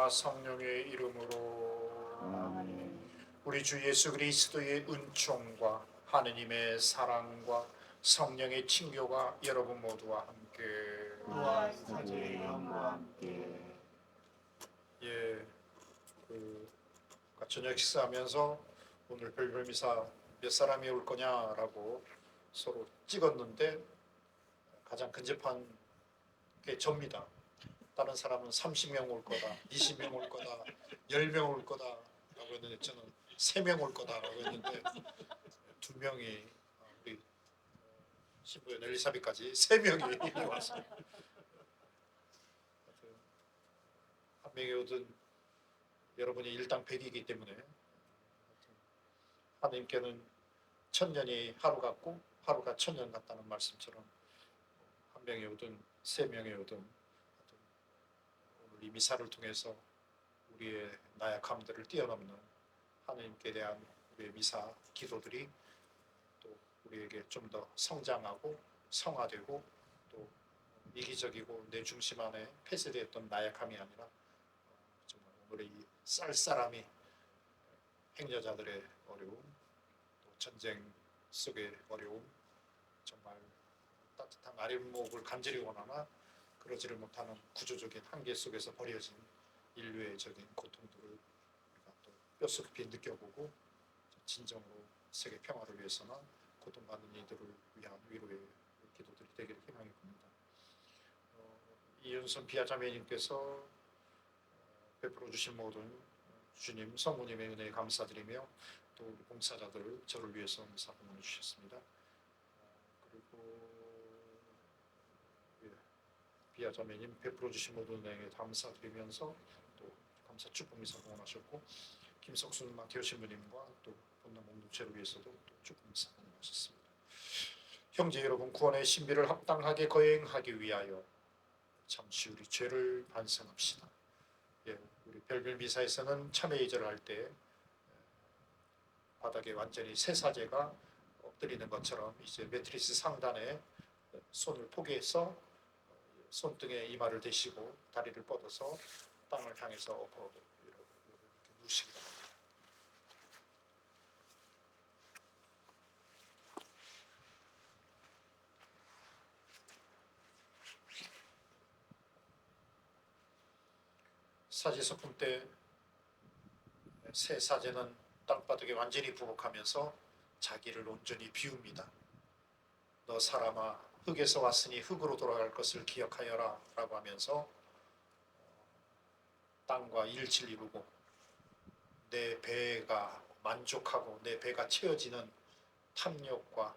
아버지와 성령의 이름으로 아멘. 우리 주 예수 그리스도의 은총과 하느님의 사랑과 성령의 친교가 여러분 모두와 함께 또한 사제의 영과 함께 예, 저녁 식사하면서 오늘 별별 미사 몇 사람이 올 거냐라고 서로 찍었는데 가장 근접한 게 접니다. 다른 사람은 30명 올 거다, 20명 올 거다, 10명 올 거다라고 했는데 저는 3명 올 거다라고 했는데 2명이 우리 신부연 엘리사벳까지 3명이 왔어요. 한 명이 오든 여러분이 일당 100이기 때문에 하나님께는 천년이 하루 같고 하루가 천년 같다는 말씀처럼 한 명이 오든 3명이 오든 오늘 이 미사를 통해서 우리의 나약함들을 뛰어넘는 하나님께 대한 우리의 미사 기도들이 또 우리에게 좀 더 성장하고 성화되고 또 이기적이고 내 중심 안에 폐쇄되었던 나약함이 아니라 정말 오늘의 이 쌀쌀함이 행여자들의 어려움 또 전쟁 속의 어려움 정말 따뜻한 아랫목을 간절히 원하나 그러지를 못하는 구조적인 한계 속에서 버려진 인류의 적인 고통들을 우리가 또 뼛속깊이 느껴보고 진정으로 세계 평화를 위해서나 고통받는 이들을 위한 위로의 기도들이 되기를 희망해 봅니다. 이윤선 비아자매님께서 베풀어 주신 모든 주님 성모님의 은혜에 감사드리며 또 우리 봉사자들 저를 위해서 미사 봉헌해 주셨습니다. 그리고 비아자매님 베풀어 주신 모든 은혜에 감사드리면서 또 감사 축복 미사 봉헌하셨고 김석순 마테오 신부님과 또 본당 공동체를 위해서도 또 축복 미사 봉헌하셨습니다. 형제 여러분, 구원의 신비를 합당하게 거행하기 위하여 잠시 우리 죄를 반성합시다. 예, 우리 별별 미사에서는 참회 예절을 할 때 바닥에 완전히 새사제가 엎드리는 것처럼 이제 매트리스 상단에 손을 포개서 손등에 이마를 대시고 다리를 뻗어서 땅을 향해서 엎어 이렇게 누시기 바랍니다. 사제석품 때 새 사제는 땅바닥에 완전히 부복하면서 자기를 온전히 비웁니다. 너 사람아, 흙에서 왔으니 흙으로 돌아갈 것을 기억하여라 라고 하면서 땅과 일치를 이루고 내 배가 만족하고 내 배가 채워지는 탐욕과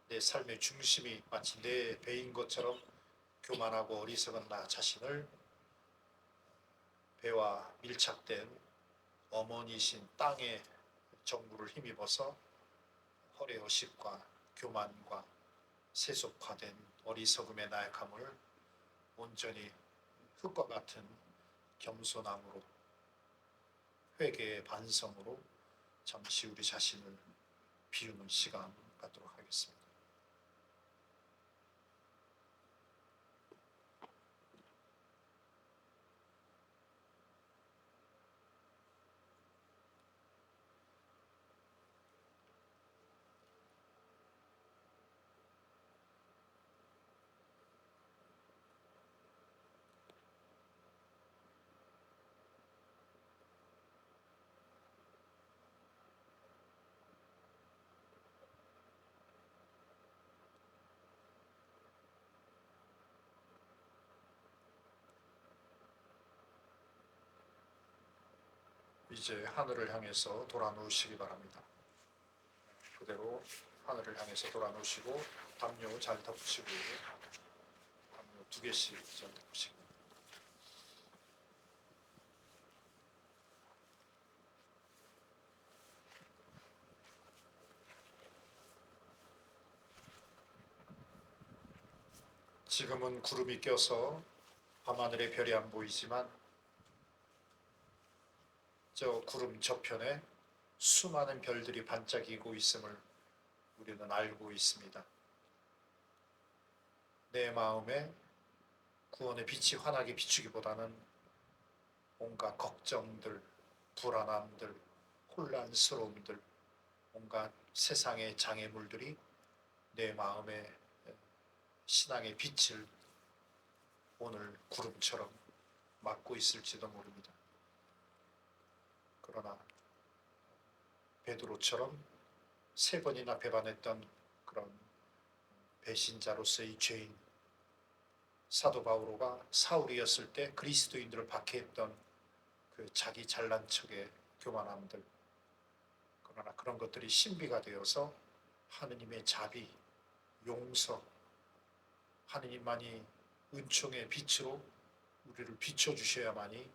내 삶의 중심이 마치 내 배인 것처럼 교만하고 어리석은 나 자신을 배와 밀착된 어머니신 땅의 정부를 힘입어서 허례허식과 교만과 세속화된 어리석음의 나약함을 온전히 흙과 같은 겸손함으로 회개의 반성으로 잠시 우리 자신을 비우는 시간 갖도록 하겠습니다. 이제 하늘을 향해서 돌아 누우시기 바랍니다. 그대로 하늘을 향해서 돌아 누우시고 담요 잘 덮으시고 담요 2개씩 잘 덮으시고 지금은 구름이 껴서 밤하늘의 별이 안 보이지만 저 구름 저편에 수많은 별들이 반짝이고 있음을 우리는 알고 있습니다. 내 마음에 구원의 빛이 환하게 비추기보다는 온갖 걱정들, 불안함들, 혼란스러움들, 온갖 세상의 장애물들이 내 마음에 신앙의 빛을 오늘 구름처럼 막고 있을지도 모릅니다. 그러나 베드로처럼 3번이나 배반했던 그런 배신자로서의 죄인, 사도 바오로가 사울이었을 때 그리스도인들을 박해했던 그 자기 잘난 척의 교만함들, 그러나 그런 것들이 신비가 되어서 하느님의 자비, 용서, 하느님만이 은총의 빛으로 우리를 비춰주셔야만이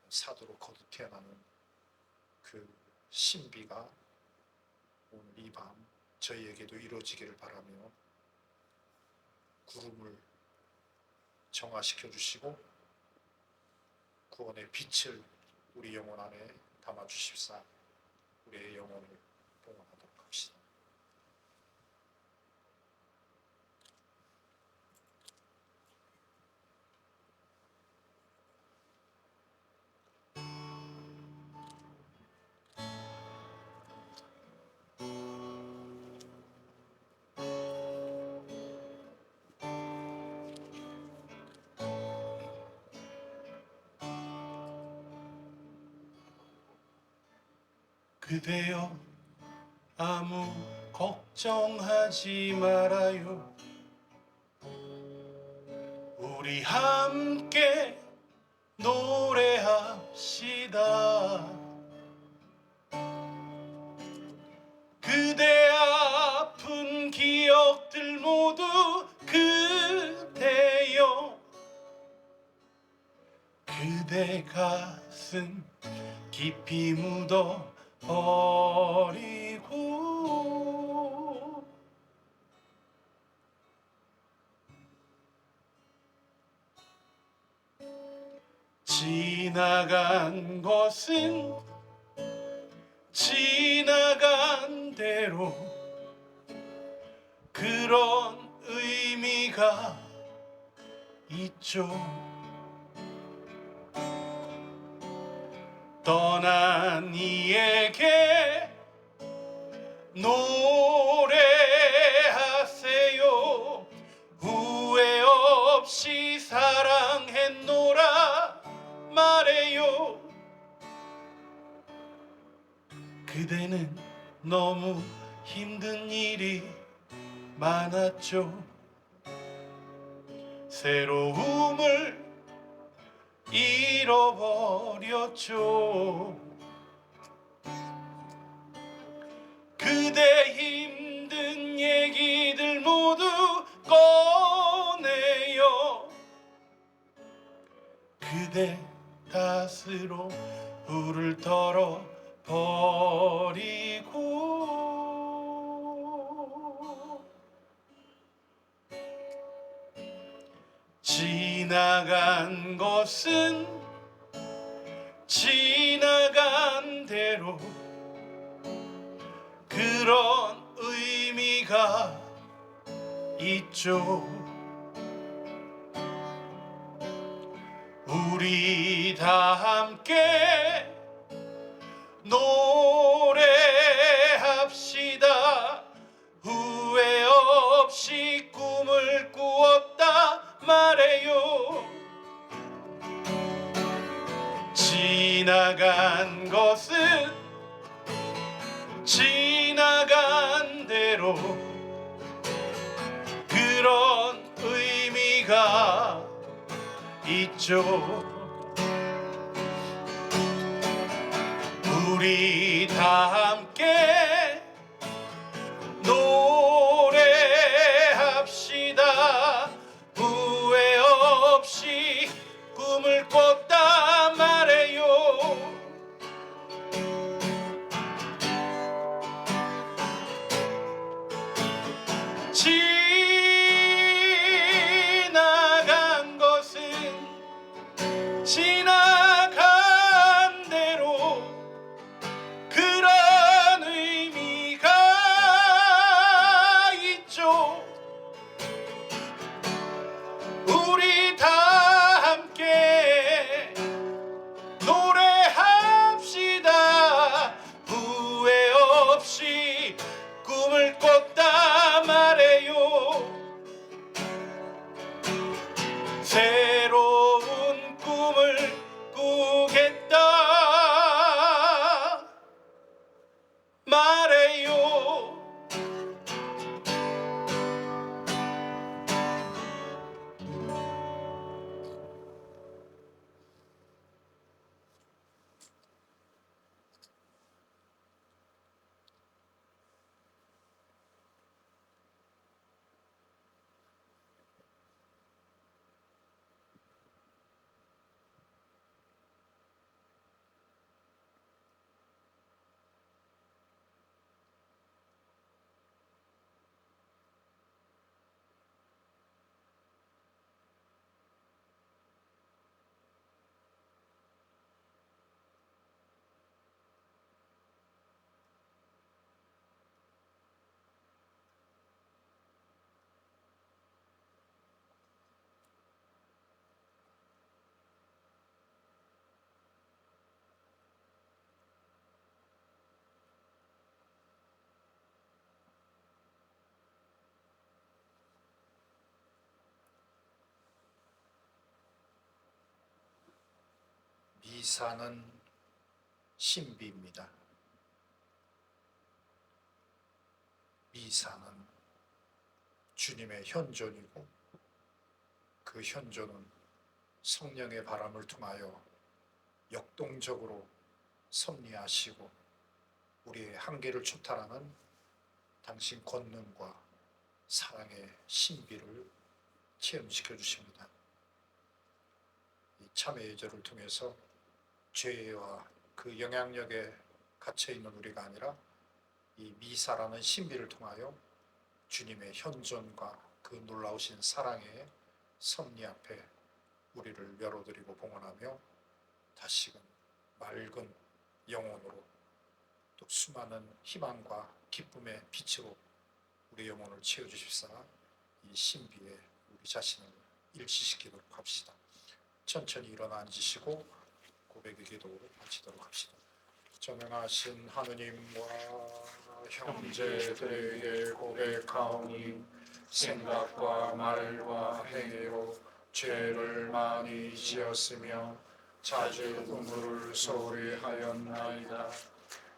사도로 거듭 태어나는 그 신비가 오늘 이 밤 저희에게도 이루어지기를 바라며 구름을 정화시켜 주시고 구원의 빛을 우리 영혼 안에 담아 주십사 우리의 영혼을 봉헌하도록 합시다. 그대여 아무 걱정하지 말아요. 우리 함께 노래합시다. 그대 아픈 기억들 모두 그대여 그대 가슴 깊이 묻어 버리고 지나간 것은 지나간 대로 그런 의미가 있죠. 떠난 이에게 노래하세요. 후회 없이 사랑했노라 말해요. 그대는 너무 힘든 일이 많았죠. 새로움을 잃어버렸죠. 그대 힘든 얘기들 모두 꺼내요. 그대 탓으로 불을 떨어 버리고 지나간 것은 지나간 대로 그런 의미가 있죠. 우리 다 함께 노래합시다. 후회 없이 꿈을 꾸었다 말해요. 지나간 것은 지나간 대로 그런 의미가 있죠. 우리 다 함께 노래합시다. 후회 없이 꿈을 꿨다 말해요. 지나간 것은 지나간 대로 그런 없이 꿈을 꿨다 말해요. 새로운 꿈을 꾸겠다 말해요. 미사는 신비입니다. 미사는 주님의 현존이고 그 현존은 성령의 바람을 통하여 역동적으로 섭리하시고 우리의 한계를 초탈하는 당신 권능과 사랑의 신비를 체험시켜 주십니다. 이 참회 예절을 통해서 죄와 그 영향력에 갇혀 있는 우리가 아니라 이 미사라는 신비를 통하여 주님의 현존과 그 놀라우신 사랑의 섭리 앞에 우리를 열어드리고 봉헌하며 다시금 맑은 영혼으로 또 수많은 희망과 기쁨의 빛으로 우리 영혼을 채워주십사 이 신비에 우리 자신을 일치시키도록 합시다. 천천히 일어나 앉으시고 고백의 기도 바치도록 합시다. 전능하신 하느님과 형제들에게 고백하오니 생각과 말과 행위로 죄를 많이 지었으며 자주 의무를 소홀히 하였나이다.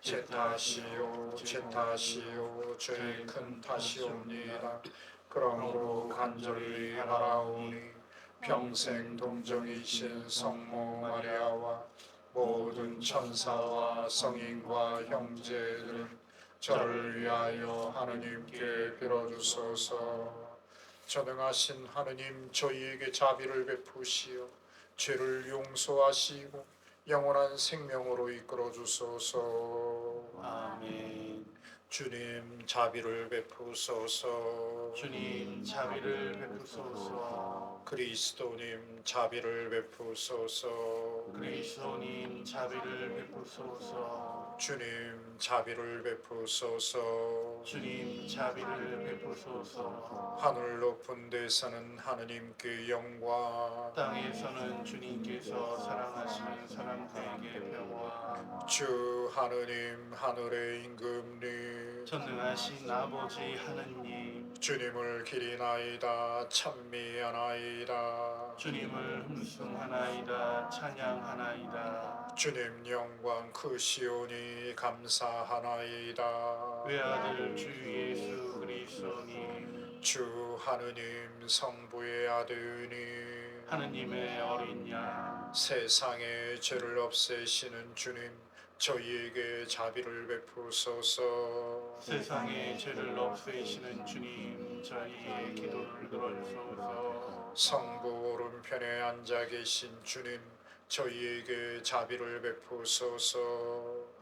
제 탓이요 제 탓이요 죄의 큰 탓이옵니다. 그러므로 간절히 하라오니 평생 동정이신 성모 마리아와 모든 천사와 성인과 형제들은 저를 위하여 하느님께 빌어주소서. 전능하신 하느님, 저희에게 자비를 베푸시어 죄를 용서하시고 영원한 생명으로 이끌어 주소서. 아멘. 주님, 자비를 베푸소서. 주님 자비를 베푸소서. 그리스도님, 자비를 베푸소서. 그리스도님 자비를 베푸소서. 주님, 자비를 베푸소서. 주님 자비를 베푸소서. 하늘 높은 데 사는 하느님께 영광. 땅에서는 주님께서 사랑하시는 사람들에게 평화. 주 하느님, 하늘의 임금님, 전능하신 아버지 하느님, 주님을 기리나이다 찬미하나이다. 주님을 흠숭하나이다 찬양하나이다. 주님 영광 크시오니 감사하나이다. 외아들 주 예수 그리스도님, 주 하느님 성부의 아드님, 하느님의 어린 양, 세상의 죄를 없애시는 주님, 저희에게 자비를 베푸소서. 세상의 죄를 없애시는 주님, 저희의 기도를 들어주소서. 성부 오른편에 앉아 계신 주님, 저희에게 자비를 베푸소서.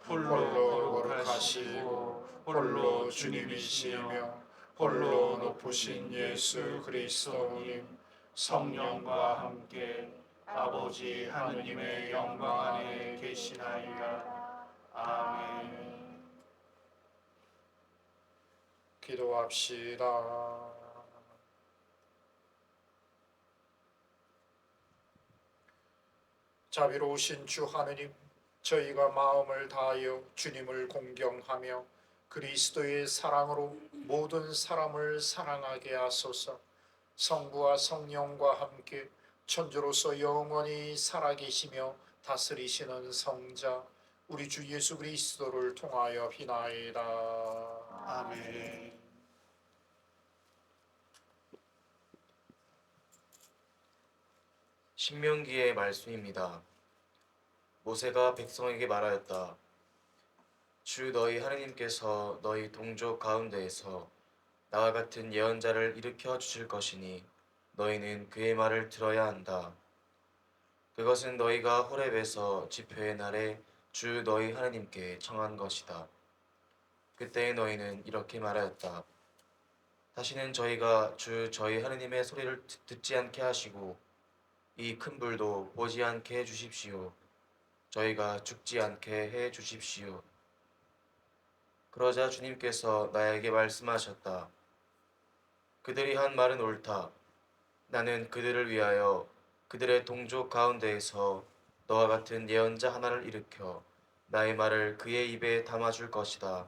홀로 거룩하시고 홀로 주님이시며 홀로 높으신 예수 그리스도님, 성령과 함께 아버지 하느님의 영광 안에 계시나이다. 아멘. 기도합시다. 자비로우신 주 하느님, 저희가 마음을 다하여 주님을 공경하며 그리스도의 사랑으로 모든 사람을 사랑하게 하소서. 성부와 성령과 함께 천주로서 영원히 살아계시며 다스리시는 성자 우리 주 예수 그리스도를 통하여 비나이다. 아멘. 신명기의 말씀입니다. 모세가 백성에게 말하였다. 주 너희 하느님께서 너희 동족 가운데에서 나와 같은 예언자를 일으켜 주실 것이니 너희는 그의 말을 들어야 한다. 그것은 너희가 호렙에서 집회의 날에 주 너희 하느님께 청한 것이다. 그때 너희는 이렇게 말하였다. 다시는 저희가 주 저희 하느님의 소리를 듣지 않게 하시고 이 큰 불도 보지 않게 해 주십시오. 저희가 죽지 않게 해 주십시오. 그러자 주님께서 나에게 말씀하셨다. 그들이 한 말은 옳다. 나는 그들을 위하여 그들의 동족 가운데에서 너와 같은 예언자 하나를 일으켜 나의 말을 그의 입에 담아줄 것이다.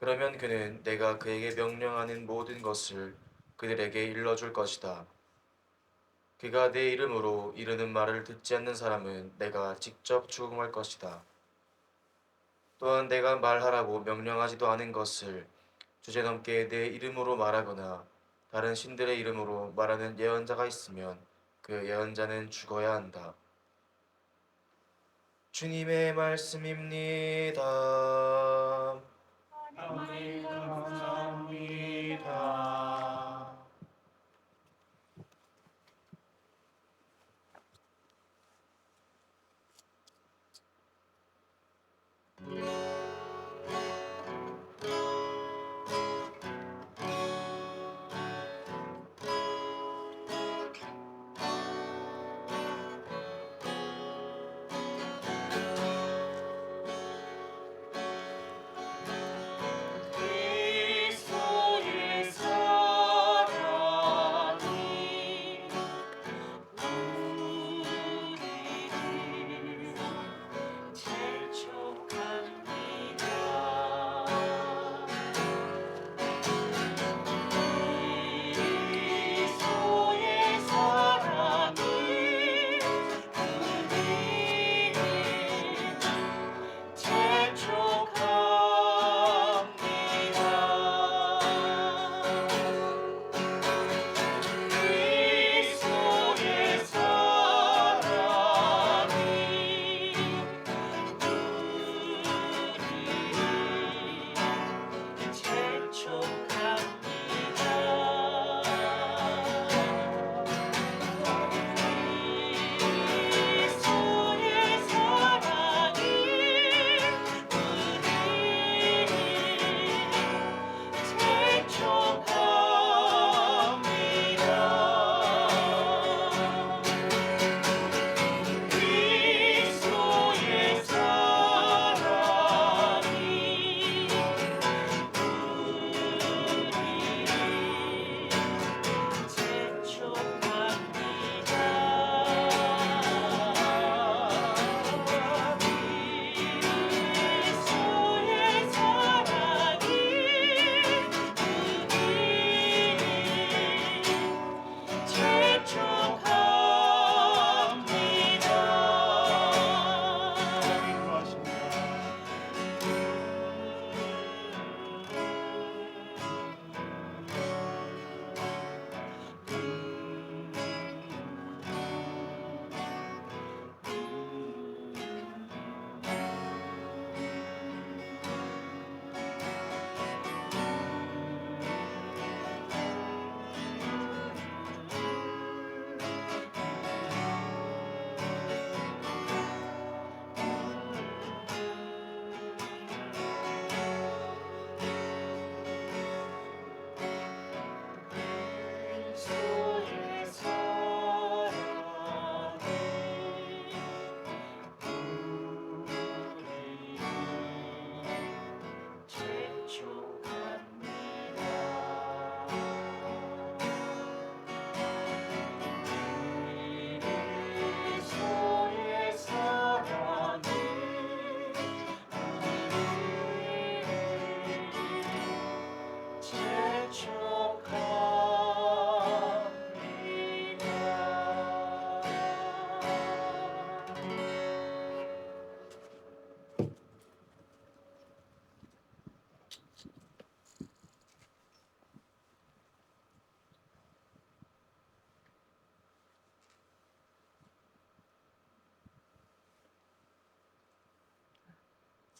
그러면 그는 내가 그에게 명령하는 모든 것을 그들에게 일러줄 것이다. 그가 내 이름으로 이르는 말을 듣지 않는 사람은 내가 직접 죽음할 것이다. 또한 내가 말하라고 명령하지도 않은 것을 주제넘게 내 이름으로 말하거나 다른 신들의 이름으로 말하는 예언자가 있으면 그 예언자는 죽어야 한다. 주님의 말씀입니다. 하나님 감사합니다.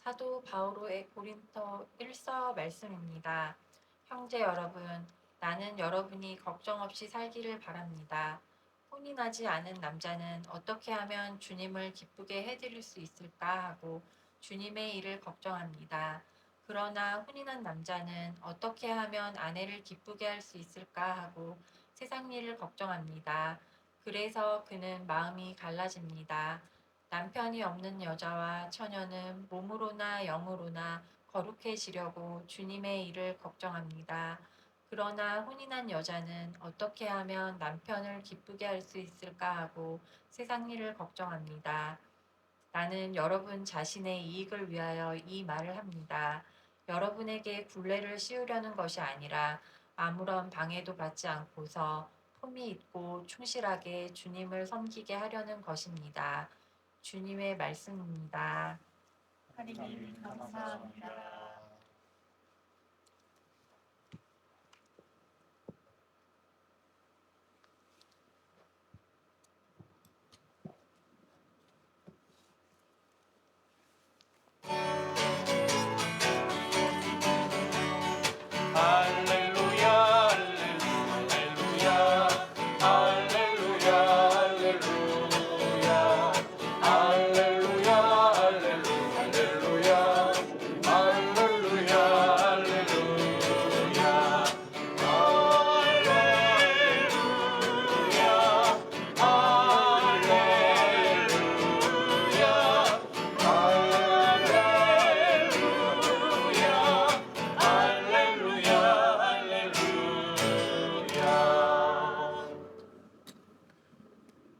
사도 바오로의 고린토 1서 말씀입니다. 형제 여러분, 나는 여러분이 걱정 없이 살기를 바랍니다. 혼인하지 않은 남자는 어떻게 하면 주님을 기쁘게 해드릴 수 있을까 하고 주님의 일을 걱정합니다. 그러나 혼인한 남자는 어떻게 하면 아내를 기쁘게 할 수 있을까 하고 세상 일을 걱정합니다. 그래서 그는 마음이 갈라집니다. 남편이 없는 여자와 처녀는 몸으로나 영으로나 거룩해지려고 주님의 일을 걱정합니다. 그러나 혼인한 여자는 어떻게 하면 남편을 기쁘게 할 수 있을까 하고 세상 일을 걱정합니다. 나는 여러분 자신의 이익을 위하여 이 말을 합니다. 여러분에게 굴레를 씌우려는 것이 아니라 아무런 방해도 받지 않고서 품위 있고 충실하게 주님을 섬기게 하려는 것입니다. 주님의 말씀입니다. 하나님 감사합니다. 할렐루야 할렐루야 할렐루야 할렐루야 할렐루야 할렐루야 할렐루야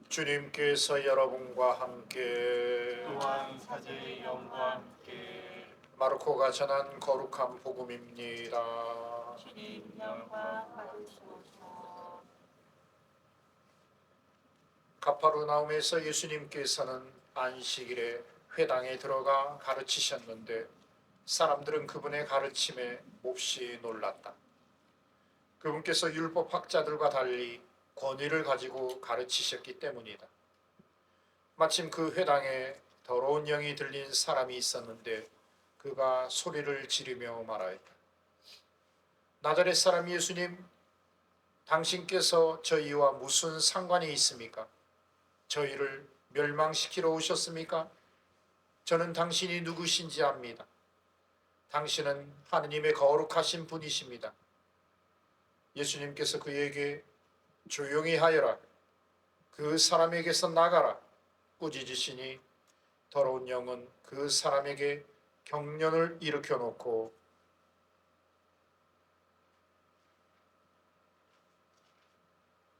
주님께서 여러분과 함께 또한 사제의 영과 함께 마르코가 전한 거룩한 복음입니다. 주님 영광 받으소서. 가파르나움에서 예수님께서는 안식일에 회당에 들어가 가르치셨는데 사람들은 그분의 가르침에 몹시 놀랐다. 그분께서 율법학자들과 달리 권위를 가지고 가르치셨기 때문이다. 마침 그 회당에 더러운 영이 들린 사람이 있었는데 그가 소리를 지르며 말하였다. 나자렛 사람 예수님, 당신께서 저희와 무슨 상관이 있습니까? 저희를 멸망시키러 오셨습니까? 저는 당신이 누구신지 압니다. 당신은 하느님의 거룩하신 분이십니다. 예수님께서 그에게 조용히 하여라. 그 사람에게서 나가라. 꾸짖으시니 더러운 영은 그 사람에게 경련을 일으켜 놓고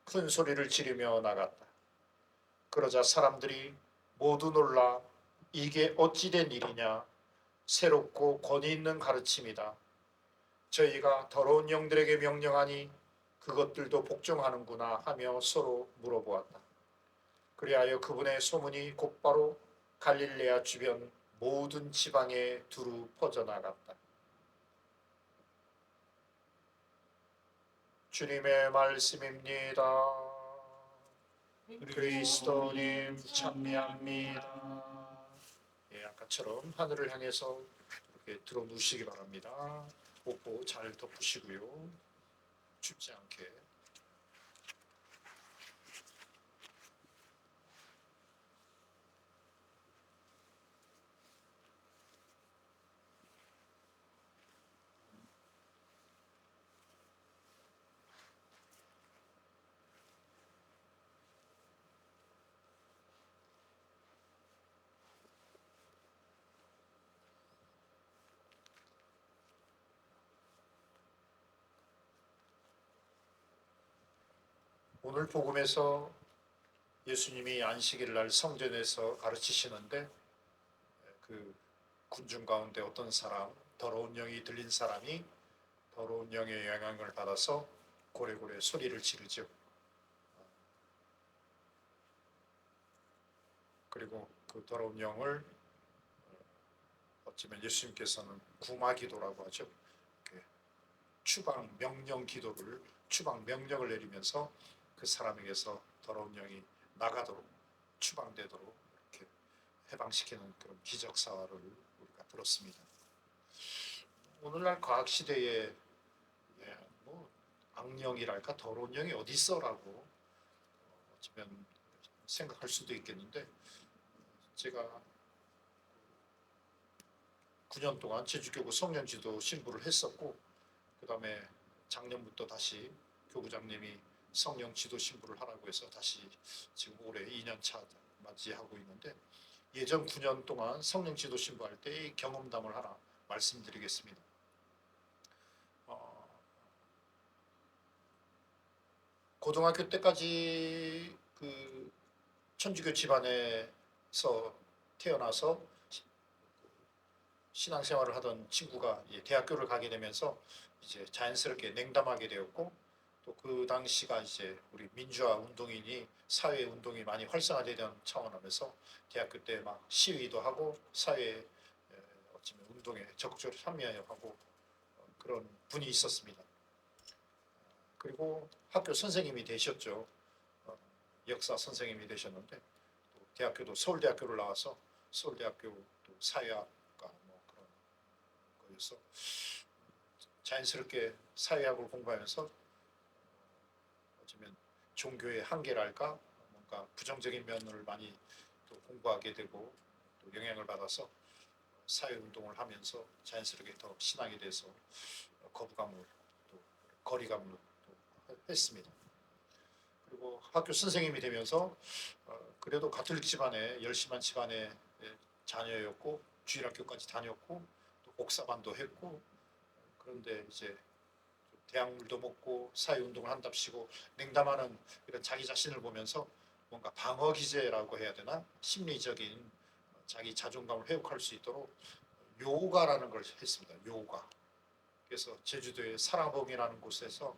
큰 소리를 지르며 나갔다. 그러자 사람들이 모두 놀라 이게 어찌된 일이냐. 새롭고 권위 있는 가르침이다. 저희가 더러운 영들에게 명령하니 그것들도 복종하는구나 하며 서로 물어보았다. 그리하여 그분의 소문이 곧바로 갈릴레아 주변 모든 지방에 두루 퍼져나갔다. 주님의 말씀입니다. 그리스도님 찬미합니다. 예, 아까처럼 하늘을 향해서 이렇게 들어 누시기 바랍니다. 옷도 잘 덮으시고요. 춥지 않게. 오늘 복음에서 예수님이 안식일 날 성전에서 가르치시는데 그 군중 가운데 어떤 사람, 더러운 영이 들린 사람이 더러운 영의 영향을 받아서 고래고래 소리를 지르죠. 그리고 그 더러운 영을 어쩌면 예수님께서는 구마기도라고 하죠. 추방 명령 기도를 추방 명령을 내리면서 그 사람에게서 더러운 영이 나가도록 추방되도록 이렇게 해방시키는 그런 기적 사활을 우리가 들었습니다. 오늘날 과학 시대에 뭐 악령이랄까 더러운 영이 어디 있어라고 어쩌면 생각할 수도 있겠는데, 제가 9년 동안 제주교구 성령지도 신부를 했었고, 그 다음에 작년부터 다시 교구장님이 성령 지도 신부를 하라고 해서 다시 지금 올해 2년 차 맞이하고 있는데, 예전 9년 동안 성령 지도 신부할 때의 경험담을 하나 말씀드리겠습니다. 고등학교 때까지 그 천주교 집안에서 태어나서 신앙생활을 하던 친구가 대학교를 가게 되면서 이제 자연스럽게 냉담하게 되었고, 또 그 당시가 이제 우리 민주화 운동인이 사회 운동이 많이 활성화되던 차원하면서 대학교 때 막 시위도 하고 사회 어쩌면 운동에 적극적으로 참여하고 그런 분이 있었습니다. 그리고 학교 선생님이 되셨죠. 역사 선생님이 되셨는데, 또 대학교도 서울대학교를 나와서 서울대학교 또 사회학과 뭐 그런 거여서 자연스럽게 사회학을 공부하면서 어쩌면 종교의 한계랄까 뭔가 부정적인 면을 많이 또 공부하게 되고 또 영향을 받아서 사회운동을 하면서 자연스럽게 더 신앙에 대해서 거부감을 또 거리감을 또 했습니다. 그리고 학교 선생님이 되면서 그래도 가톨릭 집안에 열심한 집안의 자녀였고 주일학교까지 다녔고 또 목사반도 했고, 그런데 이제 대학물도 먹고 사회운동을 한답시고 냉담하는 이런 자기 자신을 보면서 뭔가 방어 기제라고 해야 되나, 심리적인 자기 자존감을 회복할 수 있도록 요가라는 걸 했습니다. 요가. 그래서 제주도의 사랑봉이라는 곳에서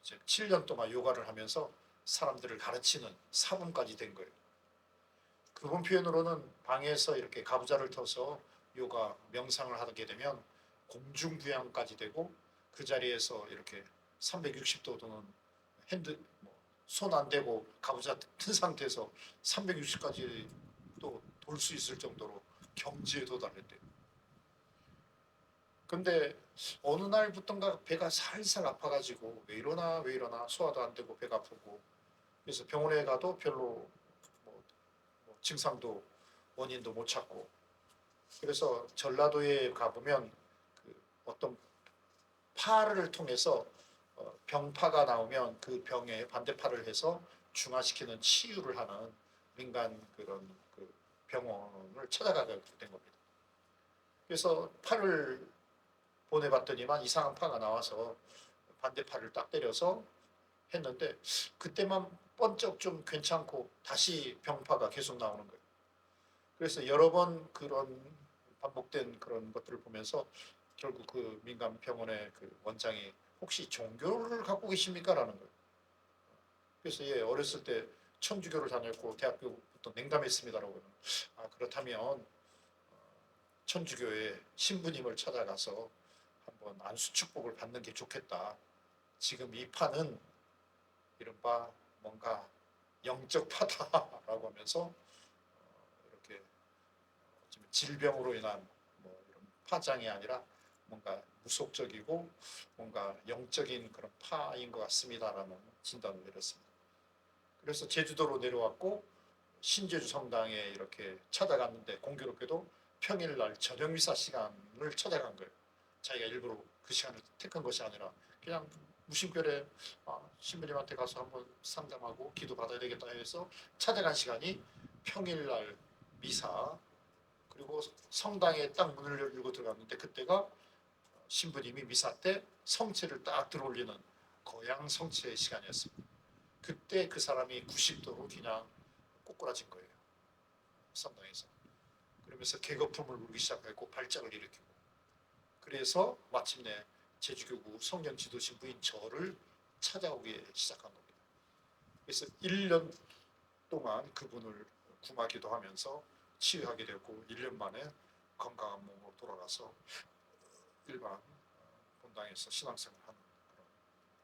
이제 7년 동안 요가를 하면서 사람들을 가르치는 사범까지 된 거예요. 그분 표현으로는 방에서 이렇게 가부좌를 터서 요가 명상을 하게 되면 공중부양까지 되고, 그 자리에서 이렇게 360도 도는 핸드 손 안 대고 가부좌 튼 상태에서 360까지 또 돌 수 있을 정도로 경지에 도달했대요. 근데 어느 날부턴가 배가 살살 아파가지고 왜 이러나 소화도 안 되고 배가 아프고, 그래서 병원에 가도 별로 뭐 증상도 원인도 못 찾고, 그래서 전라도에 가보면 그 어떤 파를 통해서 병파가 나오면 그 병에 반대파를 해서 중화시키는 치유를 하는 민간 그런 그 병원을 찾아가게 된 겁니다. 그래서 파를 보내봤더니만 이상한 파가 나와서 반대파를 딱 때려서 했는데, 그때만 번쩍 좀 괜찮고 다시 병파가 계속 나오는 거예요. 그래서 여러 번 그런 반복된 그런 것들을 보면서 결국 그 민간 병원의 그 원장이 혹시 종교를 갖고 계십니까? 라는 거예요. 그래서 어렸을 때 천주교를 다녔고 대학교부터 냉담했습니다라고. 그렇다면 천주교의 신부님을 찾아가서 한번 안수 축복을 받는 게 좋겠다. 지금 이 파는 이른바 뭔가 영적 파다라고 하면서 이렇게 질병으로 인한 뭐 이런 파장이 아니라 뭔가 무속적이고 뭔가 영적인 그런 파인 것 같습니다라는 진단을 내렸습니다. 그래서 제주도로 내려왔고 신제주 성당에 이렇게 찾아갔는데, 공교롭게도 평일날 저녁 미사 시간을 찾아간 거예요. 자기가 일부러 그 시간을 택한 것이 아니라 그냥 무심결에 신부님한테 가서 한번 상담하고 기도 받아야 되겠다 해서 찾아간 시간이 평일날 미사, 그리고 성당에 딱 문을 열고 들어갔는데 그때가 신부님이 미사 때 성체를 딱 들어올리는 거양 성체 시간이었습니다. 그때 그 사람이 90도로 그냥 꼬꾸라진 거예요. 성당에서. 그러면서 개거품을 울기 시작했고 발작을 일으키고, 그래서 마침내 제주교구 성령 지도신 부인 저를 찾아오기 시작한 겁니다. 그래서 1년 동안 그분을 구마기도 하면서 치유하게 되었고, 1년 만에 건강한 몸으로 돌아가서 일반 본당에서 신앙생활을 하는 그런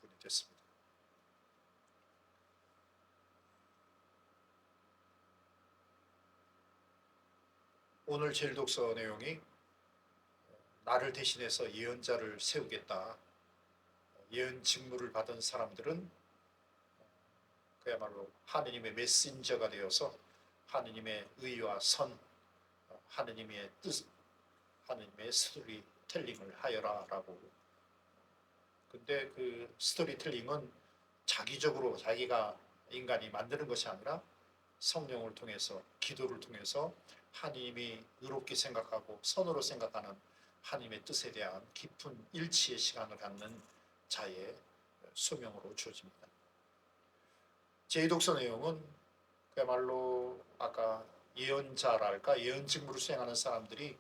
분이 됐습니다. 오늘 제일 독서 내용이 나를 대신해서 예언자를 세우겠다. 예언 직무를 받은 사람들은 그야말로 하느님의 메신저가 되어서 하느님의 의와 선, 하느님의 뜻, 하느님의 스토리텔링을 하여라라고. 근데 그 스토리텔링은 자기적으로 자기가 인간이 만드는 것이 아니라 성령을 통해서, 기도를 통해서 하나님이 의롭게 생각하고 선으로 생각하는 하나님의 뜻에 대한 깊은 일치의 시간을 갖는 자의 소명으로 주어집니다. 제2독서 내용은 그야말로 아까 예언자랄까, 예언 직무를 수행하는 사람들이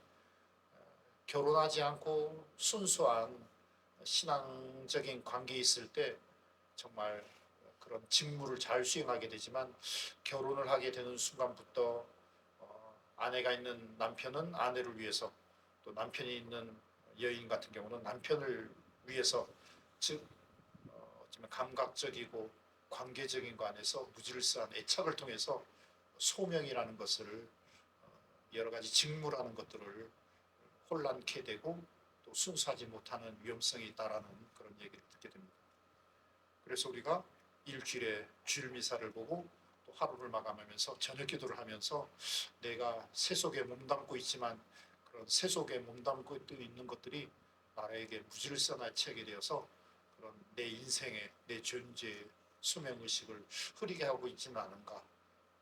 결혼하지 않고 순수한 신앙적인 관계에 있을 때 정말 그런 직무를 잘 수행하게 되지만, 결혼을 하게 되는 순간부터 아내가 있는 남편은 아내를 위해서, 또 남편이 있는 여인 같은 경우는 남편을 위해서, 즉 어쩌면 감각적이고 관계적인 거 안에서 무질서한 애착을 통해서 소명이라는 것을, 여러 가지 직무라는 것들을 혼란케 되고 또 순수하지 못하는 위험성이 있다라는 그런 얘기를 듣게 됩니다. 그래서 우리가 일주일에 주일 미사를 보고 또 하루를 마감하면서 저녁 기도를 하면서 내가 세속에 몸담고 있지만 그런 세속에 몸담고 있는 것들이 나에게 무질서한 채게 되어서 그런 내 인생의, 내 존재의 수명의식을 흐리게 하고 있지는 않은가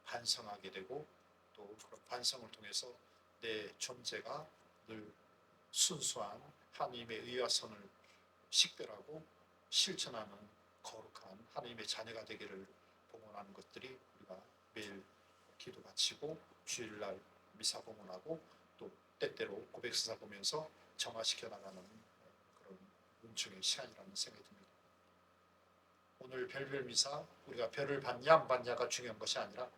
반성하게 되고, 또 그런 반성을 통해서 내 존재가 늘 순수한 하나님의 의와 선을 식별하고 실천하는 거룩한 하나님의 자녀가 되기를 봉헌하는 것들이 우리가 매일 기도 바치고 주일날 미사 봉헌하고 또 때때로 고백서사 보면서 정화시켜 나가는 그런 은총의 시간이라는 생각이 듭니다. 오늘 별별 미사, 우리가 별을 받냐 안 받냐가 중요한 것이 아니라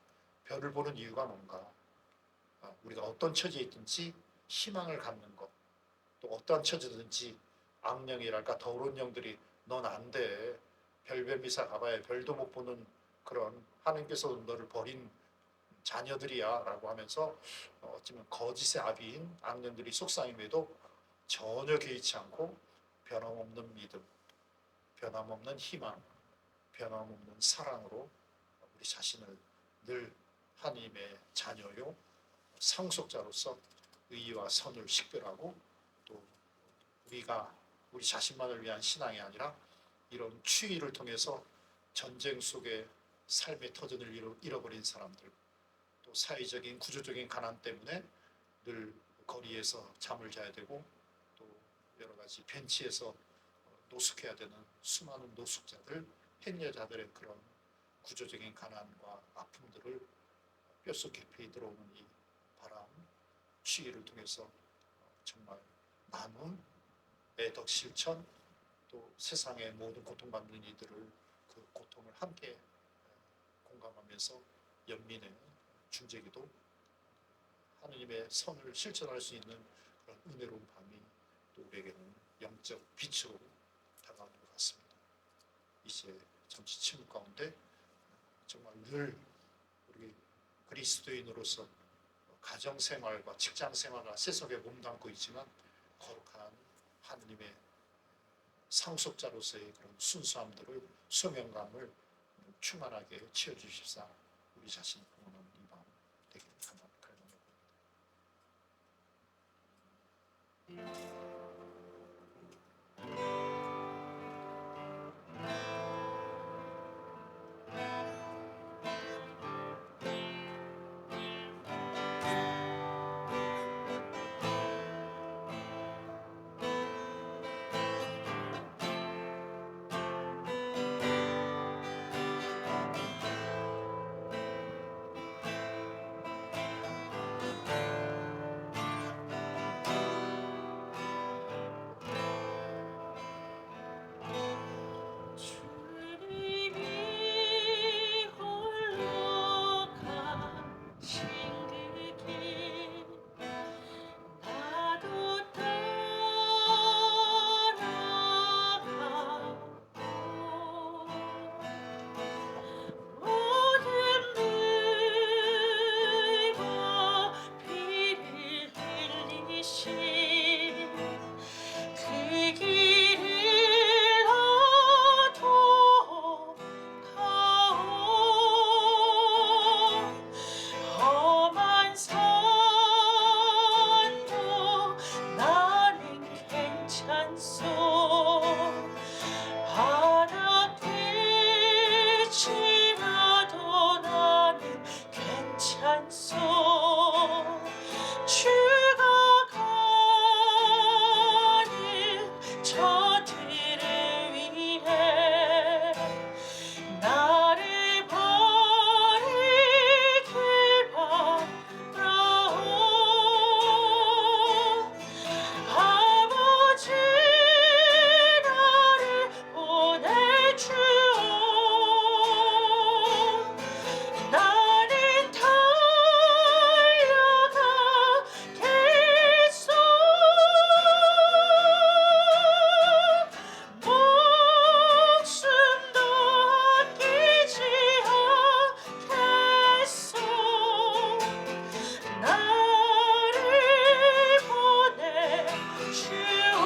별을 보는 이유가 뭔가, 우리가 어떤 처지에 있든지 희망을 갖는 것, 또 어떠한 처지든지 악령이랄까 더러운 영들이 넌 안 돼, 별별 미사 가봐야 별도 못 보는 그런 하나님께서 너를 버린 자녀들이야 라고 하면서 어쩌면 거짓의 아비인 악령들이 속삭임에도 전혀 개의치 않고 변함없는 믿음, 변함없는 희망, 변함없는 사랑으로 우리 자신을 늘 하나님의 자녀요 상속자로서 의와 선을 식별하고, 또 우리 자신만을 위한 신앙이 아니라 이런 추위를 통해서 전쟁 속에 삶의 터전을 잃어버린 사람들, 또 사회적인 구조적인 가난 때문에 늘 거리에서 잠을 자야 되고 또 여러 가지 벤치에서 노숙해야 되는 수많은 노숙자들, 행여자들의 그런 구조적인 가난과 아픔들을 뼛속 깊이 들어오는 이 바람, 추위를 통해서 정말 나눔, 애덕 실천, 또 세상의 모든 고통받는 이들을 그 고통을 함께 공감하면서 연민의 중재기도, 하느님의 선을 실천할 수 있는 그런 은혜로운 밤이 또 우리에게는 영적 빛으로 다가오는 것 같습니다. 이제 잠시 침묵 가운데 정말 늘 우리 그리스도인으로서 가정생활과 직장생활과 세속에 몸담고 있지만 거룩한 하느님의 상속자로서의 그런 순수함들을, 소명감을 충만하게 채워주십사 우리 자신이 보는 이 밤 되기를 간절히 바랍니다. 괜찮소 바람피지라도 나는 괜찮소 주가 가는 저 길을 위해 나를 버리길 바라오 아버지 나를 보내주오 나는 달려가겠소 목숨도 아끼지 않겠소 나를 보내주오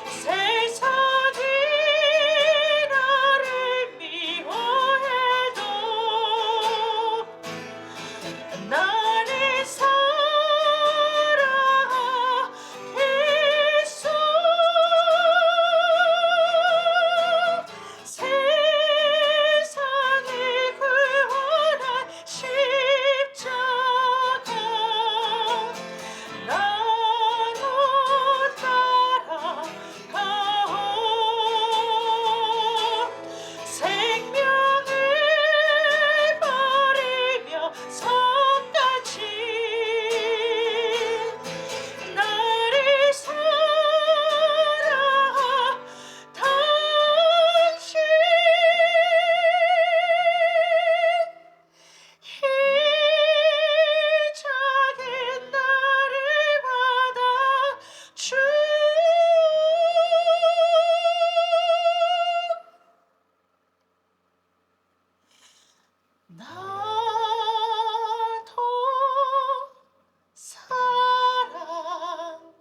세상이 나를 미워해도 나는 사랑하겠소 세상을 구원한 십자가 나로 따라가오 생명을 버리며 성까지 나를 사랑한 당신 이 작은 나를 받아주 나도 사랑하오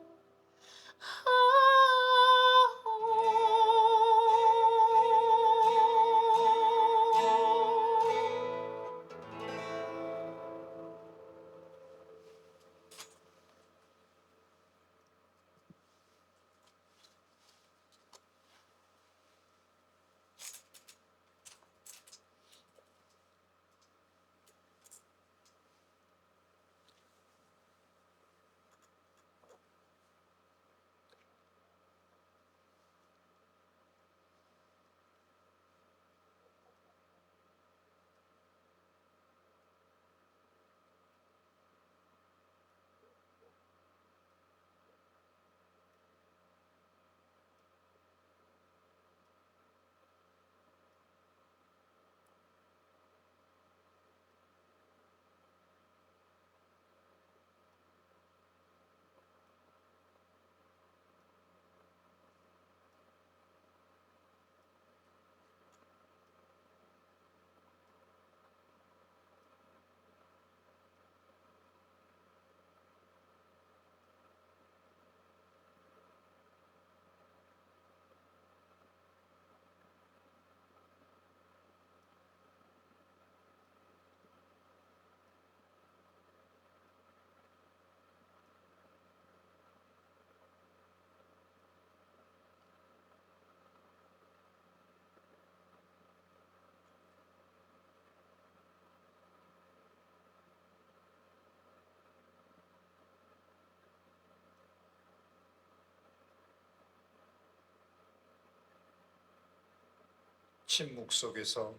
침묵 속에서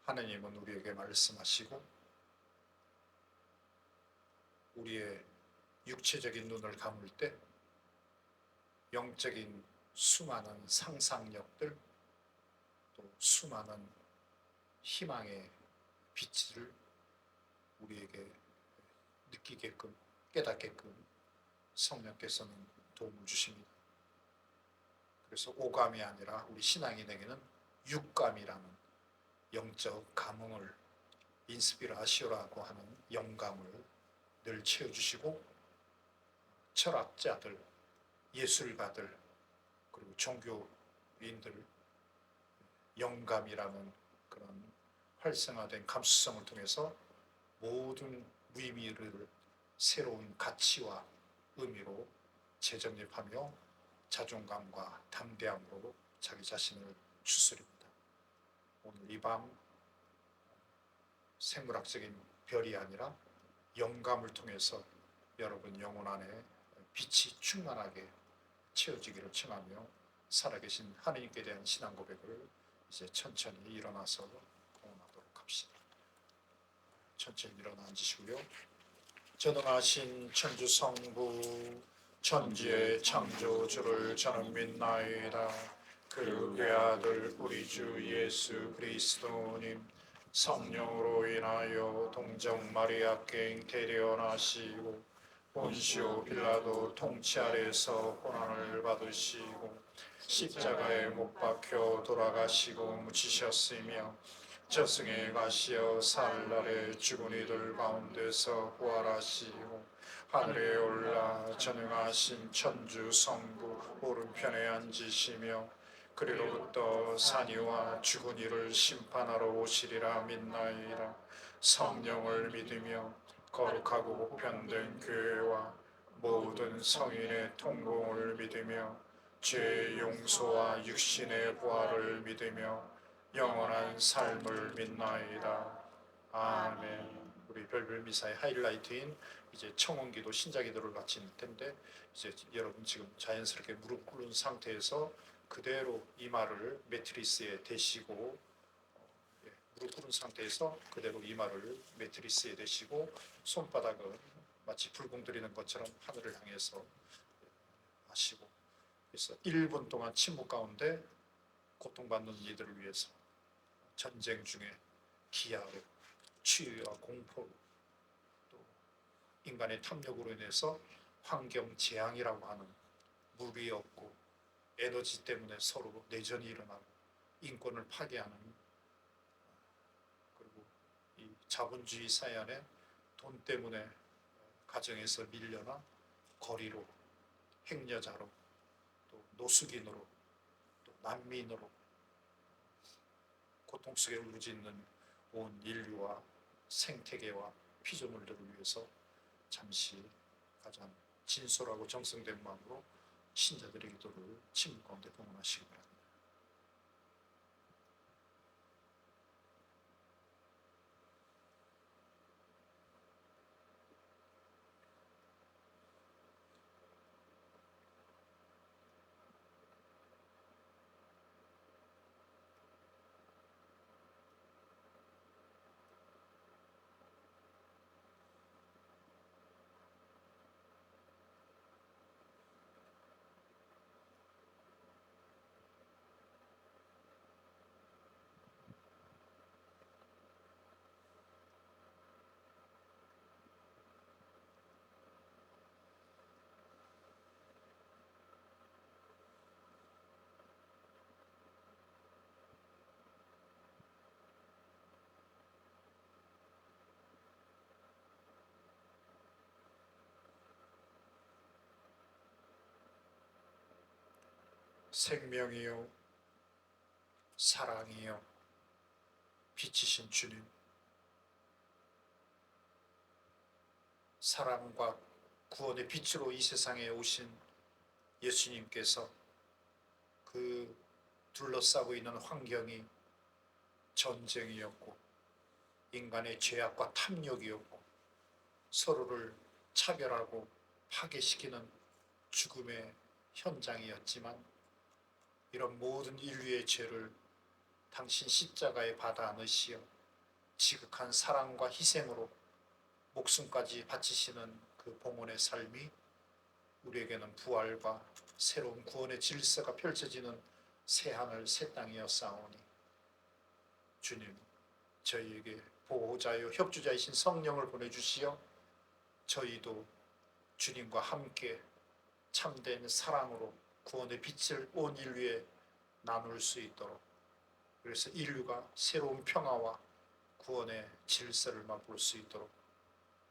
하느님은 우리에게 말씀하시고 우리의 육체적인 눈을 감을 때 영적인 수많은 상상력들 또 수많은 희망의 빛을 우리에게 느끼게끔 깨닫게끔 성령께서는 도움을 주십니다. 그래서 오감이 아니라 우리 신앙인에게는 육감이라는 영적 감흥을 인스피라시오라고 하는 영감을 늘 채워주시고 철학자들, 예술가들 그리고 종교인들 영감이라는 그런 활성화된 감수성을 통해서 모든 무의미를 새로운 가치와 의미로 재정립하며 자존감과 담대함으로 자기 자신을 추스립니다. 오늘 이 밤 생물학적인 별이 아니라 영감을 통해서 여러분 영혼 안에 빛이 충만하게 채워지기를 청하며 살아계신 하느님께 대한 신앙 고백을 이제 천천히 일어나서 공헌하도록 합시다. 천천히 일어나 앉으시고요. 전능하신 천주 성부 천지의 창조주를 저는 믿나이다. 그 외아들 우리 주 예수 그리스도님 성령으로 인하여 동정 마리아께 태어나시고 본시오 빌라도 통치 아래서 고난을 받으시고 십자가에 못 박혀 돌아가시고 묻히셨으며 저승에 가시어 사흘날에 죽은 이들 가운데서 부활하시고 하늘에 올라 전능하신 천주 성부 오른편에 앉으시며 그리로부터 산이와 죽은 이를 심판하러 오시리라 믿나이다. 성령을 믿으며 거룩하고 보편된 교회와 모든 성인의 통공을 믿으며 죄의 용서와 육신의 부활을 믿으며 영원한 삶을 믿나이다. 아멘. 우리 별별 미사의 하이라이트인 이제 청원기도 신자기도를 마칠 텐데 이제 여러분 지금 자연스럽게 무릎 꿇은 상태에서 그대로 이마를 매트리스에 대시고 무릎 꿇은 상태에서 그대로 이마를 매트리스에 대시고 손바닥은 마치 불공 들이는 것처럼 하늘을 향해서 하시고 그래서 1분 동안 침묵 가운데 고통받는 이들을 위해서 전쟁 중에 기아로 추위와 공포로 또 인간의 탐욕으로 인해서 환경 재앙이라고 하는 물이 없고 에너지 때문에 서로 내전이 일어나고 인권을 파괴하는 그리고 이 자본주의 사회 안에 돈 때문에 가정에서 밀려나 거리로 행여자로 또 노숙인으로 또 난민으로 고통 속에 울부짖는 온 인류와 생태계와 피조물들을 위해서 잠시 가장 진솔하고 정성된 마음으로 신자들의 기도를 침묵 가운데 봉헌하시기 바랍니다. 생명이요 사랑이요 빛이신 주님, 사랑과 구원의 빛으로 이 세상에 오신 예수님께서 그 둘러싸고 있는 환경이 전쟁이었고 인간의 죄악과 탐욕이었고 서로를 차별하고 파괴시키는 죽음의 현장이었지만 이런 모든 인류의 죄를 당신 십자가에 받아 안으시어 지극한 사랑과 희생으로 목숨까지 바치시는 그 봉헌의 삶이 우리에게는 부활과 새로운 구원의 질서가 펼쳐지는 새하늘 새 땅이었사오니 주님, 저희에게 보호자요 협주자이신 성령을 보내주시어 저희도 주님과 함께 참된 사랑으로 구원의 빛을 온 인류에 나눌 수 있도록, 그래서 인류가 새로운 평화와 구원의 질서를 맛볼 수 있도록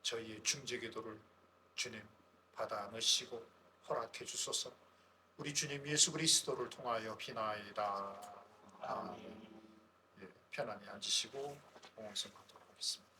저희의 중재기도를 주님 받아 안으시고 허락해 주소서. 우리 주님 예수 그리스도를 통하여 비나이다. 아멘. 예, 편안히 앉으시고 봉헌성하도록 하겠습니다.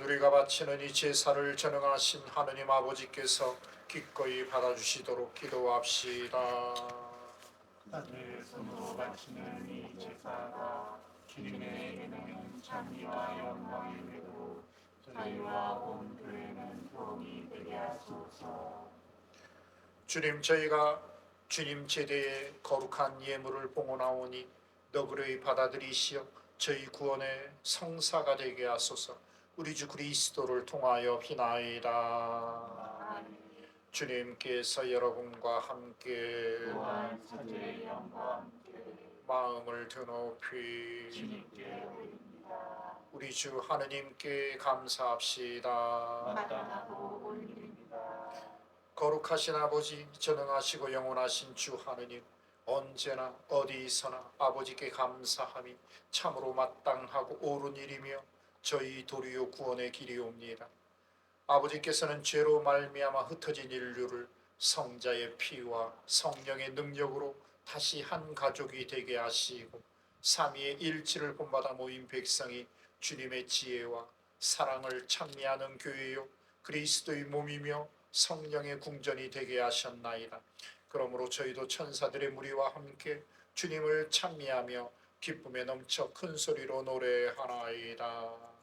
우리가 바치는 이 제사를 전능하신 하느님 아버지께서 기꺼이 받아주시도록 기도합시다. 그의 손으로 바치는 이 제사가 주님의 이름은 찬미와 영광이 되고 저희와 온 교회는 도움이 되게 하소서. 주님, 저희가 주님 제대에 거룩한 예물을 봉헌하오니 너그러이 받아들이시어 저희 구원의 성사가 되게 하소서. 우리 주 그리스도를 통하여 비나이다. 주님께서 여러분과 함께 또한 사제의 영과 함께 마음을 드높이 주님께 올립니다. 우리 주 하느님께 감사합시다. 마땅하고 올립니다. 거룩하신 아버지, 전능하시고 영원하신 주 하느님, 언제나 어디서나 아버지께 감사함이 참으로 마땅하고 옳은 일이며 저희 도리어 구원의 길이옵니다. 아버지께서는 죄로 말미암아 흩어진 인류를 성자의 피와 성령의 능력으로 다시 한 가족이 되게 하시고 삼위의 일치를 본받아 모인 백성이 주님의 지혜와 사랑을 찬미하는 교회요 그리스도의 몸이며 성령의 궁전이 되게 하셨나이다. 그러므로 저희도 천사들의 무리와 함께 주님을 찬미하며 기쁨에 넘쳐 큰 소리로 노래하나이다.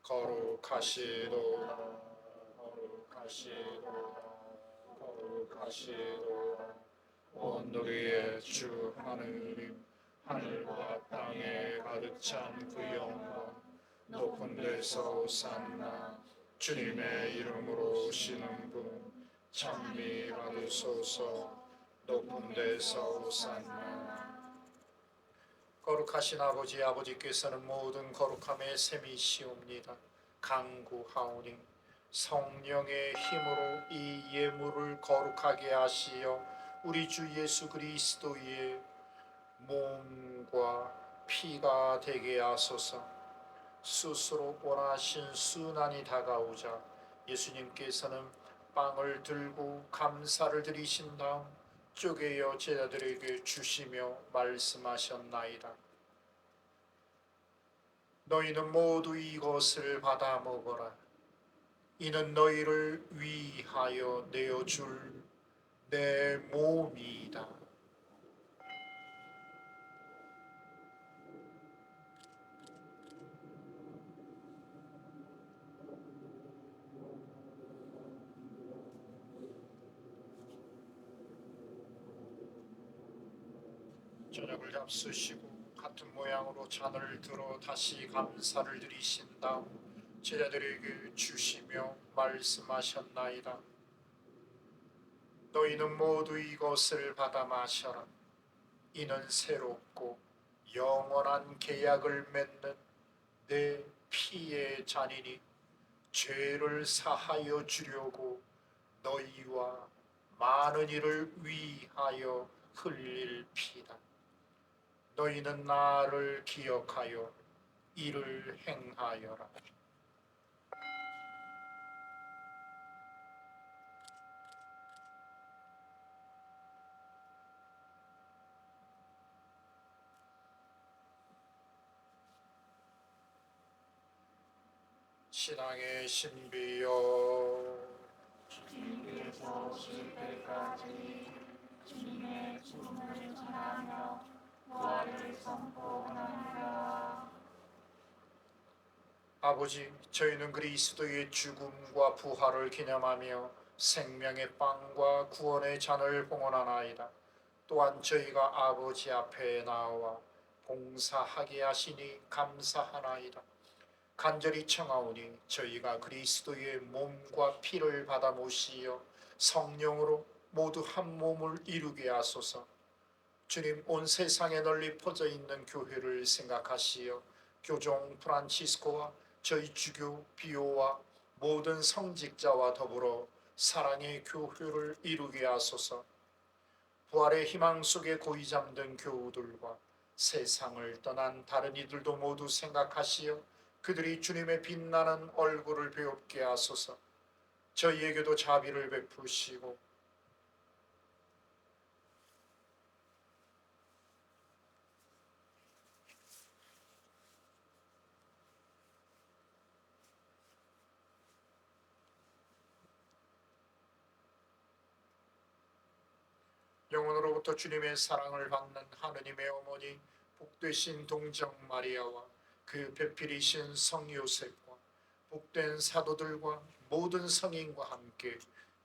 거룩하시도다, 거룩하시도다, 거룩하시도다. 온누리의 주 하느님, 하늘과 땅에 가득 찬 그 영광, 높은 데서 오산나. 주님의 이름으로 오시는 분 찬미 받으소서. 높은 데서 오산나. 거룩하신 아버지, 아버지께서는 모든 거룩함의 셈이시옵니다. 간구하오니 성령의 힘으로 이 예물을 거룩하게 하시어 우리 주 예수 그리스도의 몸과 피가 되게 하소서. 스스로 원하신 순환이 다가오자 예수님께서는 빵을 들고 감사를 드리신 다음 쪼개어 제자들에게 주시며 말씀하셨나이다. 너희는 모두 이것을 받아 먹어라. 이는 너희를 위하여 내어줄 내 몸이다. 저녁을 잡수시고 같은 모양으로 잔을 들어 다시 감사를 드리신 다음 제자들에게 주시며 말씀하셨나이다. 너희는 모두 이것을 받아 마셔라. 이는 새롭고 영원한 계약을 맺는 내 피의 잔이니 죄를 사하여 주려고 너희와 많은 이를 위하여 흘릴 피다. 너희는 나를 기억하여 이를 행하여라. 신앙의 신비여, 주님께서 오실 때까지 주님의 죽음을 전하며 부활을 선포하나이다. 아버지, 저희는 그리스도의 죽음과 부활을 기념하며 생명의 빵과 구원의 잔을 봉헌하나이다. 또한 저희가 아버지 앞에 나와 봉사하게 하시니 감사하나이다. 간절히 청하오니 저희가 그리스도의 몸과 피를 받아 모시어 성령으로 모두 한 몸을 이루게 하소서. 주님, 온 세상에 널리 퍼져 있는 교회를 생각하시어 교종 프란치스코와 저희 주교 비오와 모든 성직자와 더불어 사랑의 교회를 이루게 하소서. 부활의 희망 속에 고이 잠든 교우들과 세상을 떠난 다른 이들도 모두 생각하시어 그들이 주님의 빛나는 얼굴을 배웁게 하소서. 저희에게도 자비를 베푸시고 성령으로부터 주님의 사랑을 받는 하느님의 어머니 복되신 동정 마리아와 그 배필이신 성 요셉과 복된 사도들과 모든 성인과 함께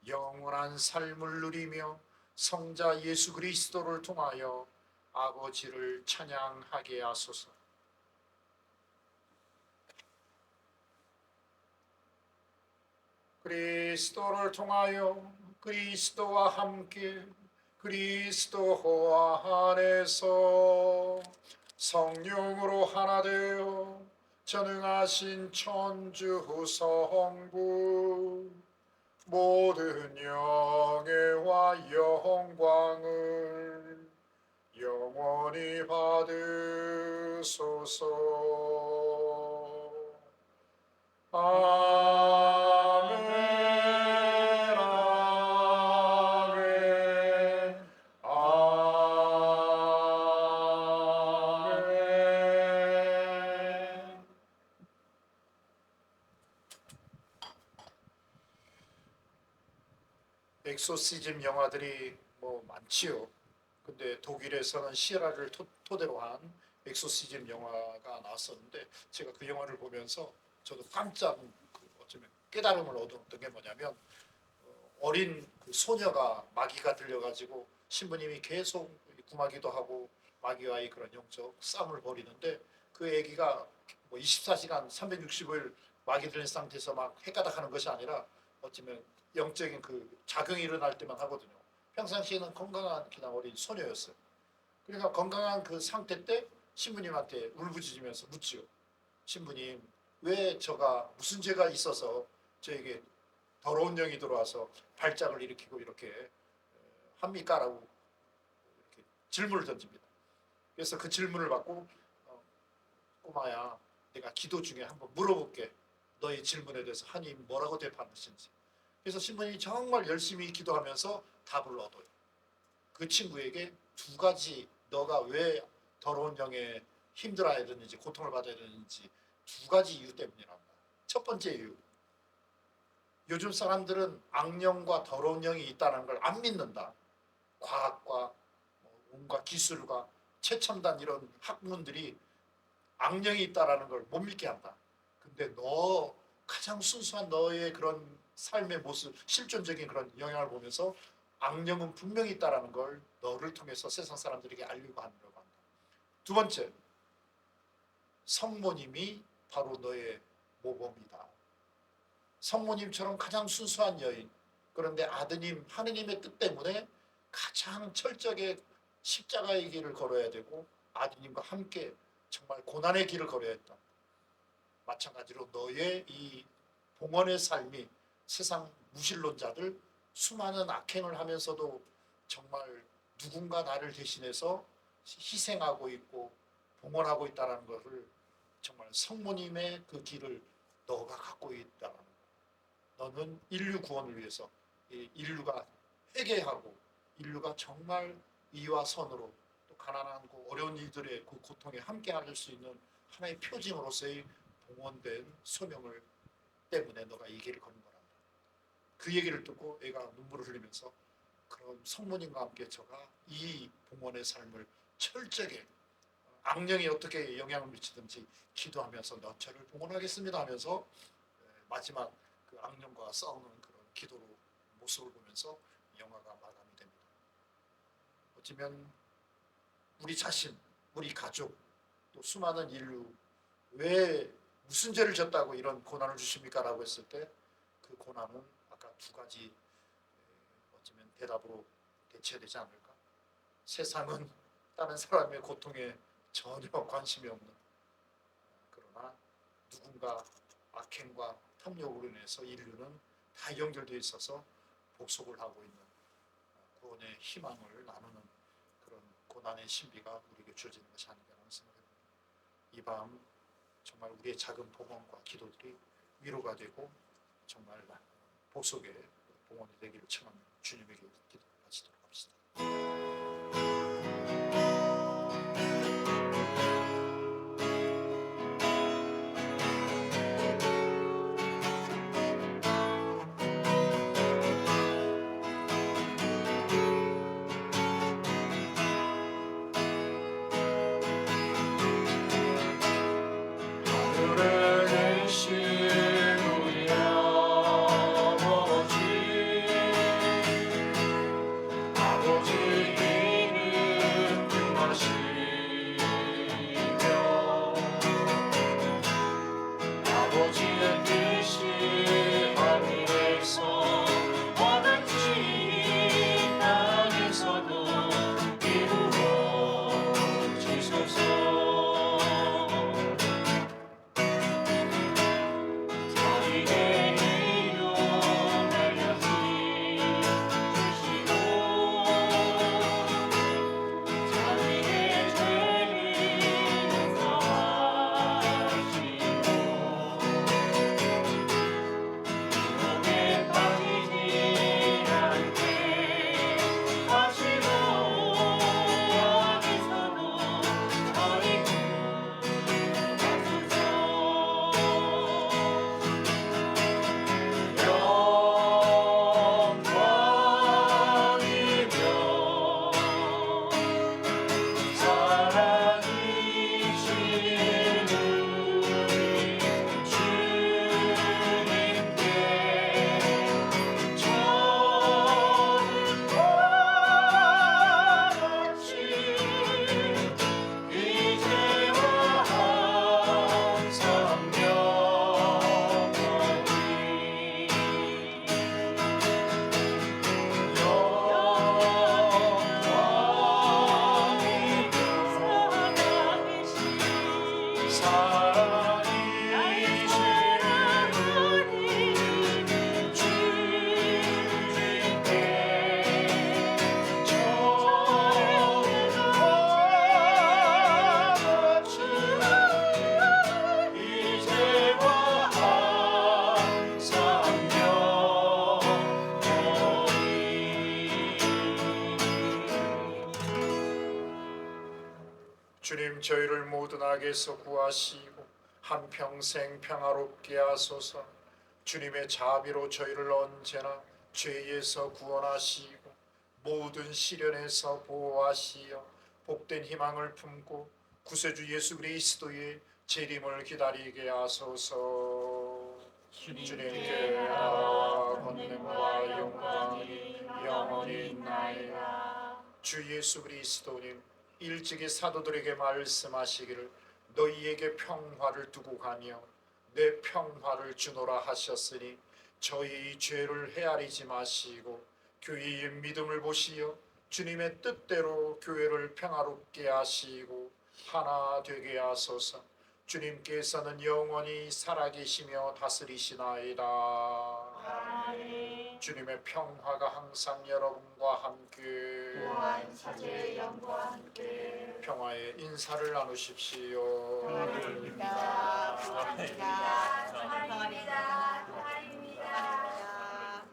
영원한 삶을 누리며 성자 예수 그리스도를 통하여 아버지를 찬양하게 하소서. 그리스도를 통하여 그리스도와 함께 그리스도 안에서 성령으로 하나 되어 전능하신 천주 성부 모든 영예와 영광을 영원히 받으소서. 아멘. 아멘. 아멘. 엑소시즘 영화들이 뭐 많지요. 근데 독일에서는 시라를 토대로 한 엑소시즘 영화가 나왔었는데 제가 그 영화를 보면서 저도 깜짝 어쩌면 깨달음을 얻었던 게 뭐냐면 어린 그 소녀가 마귀가 들려가지고 신부님이 계속 구마기도 하고 마귀와의 그런 영적 싸움을 벌이는데 그 애기가 뭐 24시간 365일 마귀 들린 상태에서 막 헷가닥하는 것이 아니라 어쩌면 영적인 그 작용이 일어날 때만 하거든요. 평상시에는 건강한 그냥 어린 소녀였어요. 그러니까 건강한 그 상태 때 신부님한테 울부짖으면서 묻지요. 신부님, 왜 저가 무슨 죄가 있어서 저에게 더러운 영이 들어와서 발작을 일으키고 이렇게 합니까? 라고 이렇게 질문을 던집니다. 그래서 그 질문을 받고 꼬마야, 내가 기도 중에 한번 물어볼게. 너의 질문에 대해서 하나님 뭐라고 대답하시는지. 그래서 신부님이 정말 열심히 기도하면서 답을 얻어요. 그 친구에게 두 가지 너가 왜 더러운 영에 힘들어야 되는지 고통을 받아야 되는지 두 가지 이유 때문이란다. 첫 번째 이유, 요즘 사람들은 악령과 더러운 영이 있다는 걸 안 믿는다. 과학과 온갖 기술과 최첨단 이런 학문들이 악령이 있다라는 걸 못 믿게 한다. 근데 너 가장 순수한 너의 그런 삶의 모습, 실존적인 그런 영향을 보면서 악령은 분명히 있다라는 걸 너를 통해서 세상 사람들에게 알리고 하려고 한다. 두 번째, 성모님이 바로 너의 모범이다. 성모님처럼 가장 순수한 여인, 그런데 아드님 하느님의 뜻 때문에 가장 철저하게 십자가의 길을 걸어야 되고 아드님과 함께 정말 고난의 길을 걸어야 했다. 마찬가지로 너의 이 봉헌의 삶이 세상 무신론자들 수많은 악행을 하면서도 정말 누군가 나를 대신해서 희생하고 있고 봉헌하고 있다는 것을 정말 성모님의 그 길을 너가 갖고 있다는 것. 너는 인류 구원을 위해서 인류가 회개하고 인류가 정말 이와 선으로 또 가난하고 어려운 이들의 그 고통에 함께 할 수 있는 하나의 표징으로서의 봉헌된 소명을 때문에 너가 이 길을 걷는 거란다. 그 얘기를 듣고 애가 눈물을 흘리면서 그런 성모님과 함께 저가 이 봉헌의 삶을 철저하게 악령이 어떻게 영향을 미치든지 기도하면서 너처를 봉헌하겠습니다 하면서 마지막 그 악령과 싸우는 그런 기도로 모습을 보면서 영화가 마감이 됩니다. 어쩌면 우리 자신, 우리 가족, 또 수많은 인류 왜 무슨 죄를 졌다고 이런 고난을 주십니까? 라고 했을 때 그 고난은 아까 두 가지 어쩌면 대답으로 대체되지 않을까? 세상은 다른 사람의 고통에 전혀 관심이 없는, 그러나 누군가 악행과 탐욕으로 인해서 인류는 다 연결되어 있어서 복속을 하고 있는 구원의 희망을 나누는 그런 고난의 신비가 우리에게 주어지는 것이 아닌가라는 생각입니다. 이 밤 정말 우리의 작은 봉헌과 기도들이 위로가 되고 정말 복속의 봉헌이 되기를 청하며 주님에게 기도를 바치도록 합시다. 주님 저희를 모든 악에서 구하시고 한평생 평화롭게 하소서. 주님의 자비로 저희를 언제나 죄에서 구원하시고 모든 시련에서 보호하시어 복된 희망을 품고 구세주 예수 그리스도의 재림을 기다리게 하소서. 주님께 나라와 권능과 영광이 영원히 있나이다. 주 예수 그리스도님 일찍이 사도들에게 말씀하시기를 너희에게 평화를 두고 가며 내 평화를 주노라 하셨으니 저희 죄를 헤아리지 마시고 교회의 믿음을 보시어 주님의 뜻대로 교회를 평화롭게 하시고 하나 되게 하소서. 주님께서는 영원히 살아계시며 다스리시나이다. 아멘. 주님의 평화가 항상 여러분과 함께 또한 사제의 영과 함께 평화의 인사를 나누십시오. 평안입니다. 평안입니다. 평안입니다. 평안입니다.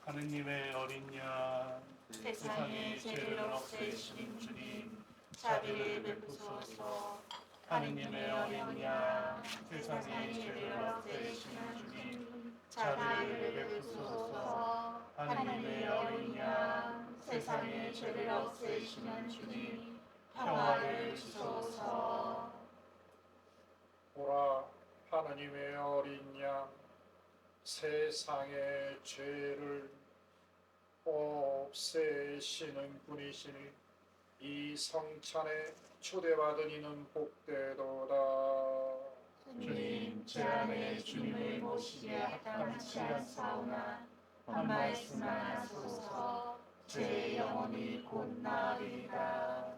하느님의 어린 양 세상의 죄를 없애시는 주님, 자비를 베푸소서. 하느님의 어린 양, 세상의 죄를 없애시는 주님, 자비를 베푸소서. 하느님의 어린 양, 세상의 죄를 없애시는 주님, 평화를 주소서. 보라 하느님의 어린 양 세상의 죄를 없애시는 분이시니 이 성찬에 초대받은 이는 복되도다. 주님, 제 안에 주님을 모시기에 합당치 않사오나 한 말씀만 하소서. 제 영혼이 곧 나으리이다.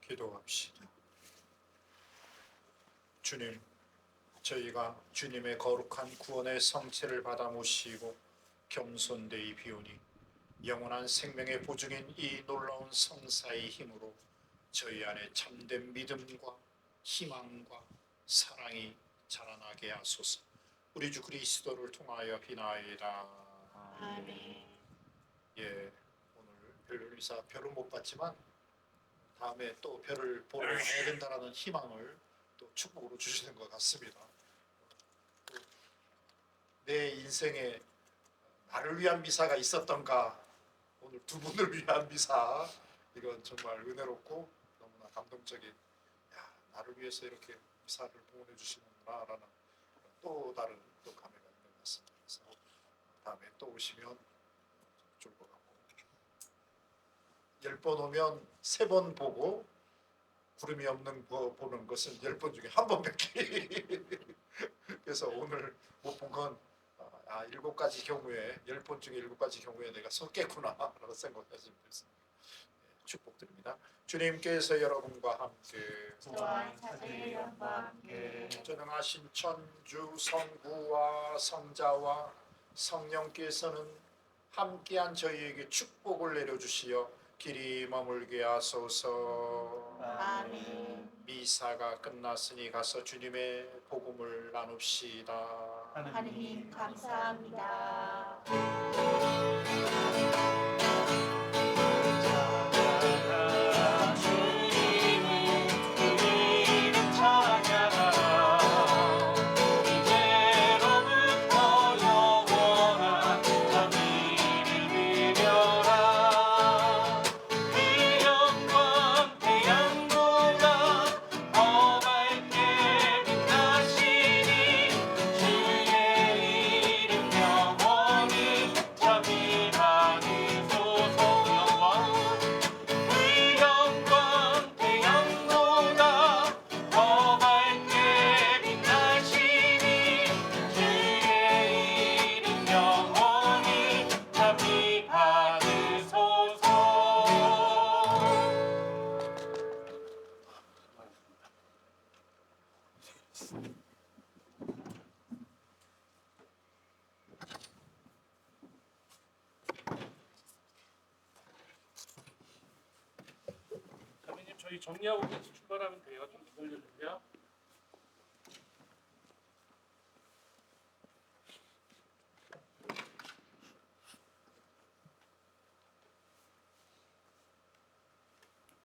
기도합시다. 주님, 저희가 주님의 거룩한 구원의 성체를 받아 모시고 겸손되이 비우니 영원한 생명의 보증인 이 놀라운 성사의 힘으로 저희 안에 참된 믿음과 희망과 사랑이 자라나게 하소서. 우리 주 그리스도를 통하여 비나이다. 아멘. 예, 오늘 별의사 별을 못 봤지만 다음에 또 별을 보러 가야 된다라는 희망을 또 축복으로 주시는 것 같습니다. 내 인생에 나를 위한 미사가 있었던가, 오늘 두 분을 위한 미사, 이건 정말 은혜롭고 너무나 감동적인, 야, 나를 위해서 이렇게 미사를 봉헌해 주시는구나라는 또 다른 또 감회가 있는 것 같습니다. 그래서 다음에 또 오시면 좋을 것 같고, 10번 오면 3번 보고 구름이 없는 거 보는 것은 10번 중에 한 번밖에. 그래서 오늘 못 본 건 7가지 경우에 10번 중에 7가지 경우에 내가 섰겠구나라는 생각하시면 되겠습니다. 축복드립니다. 주님께서 여러분과 함께 또한 사제의 영과 함께 전능하신 천주 성부와 성자와 성령께서는 함께한 저희에게 축복을 내려주시어 길이 머물게 하소서. 아멘. 미사가 끝났으니 가서 주님의 복음을 나눕시다. 하느님 감사합니다. 주님은 우리를 찬양하라. 이제로부터 영원한 자비를 누려라. 그 영광 태양보다 더 밝게 빛나시니 주의 이름 영원히 자비하소서. 그 영광 태양보다 더 밝게 빛나시니 주의 이름 영원히 자비하소서. 자매님 저희 정리하고 같이 출발하면 돼요. 좀 기다려주세요.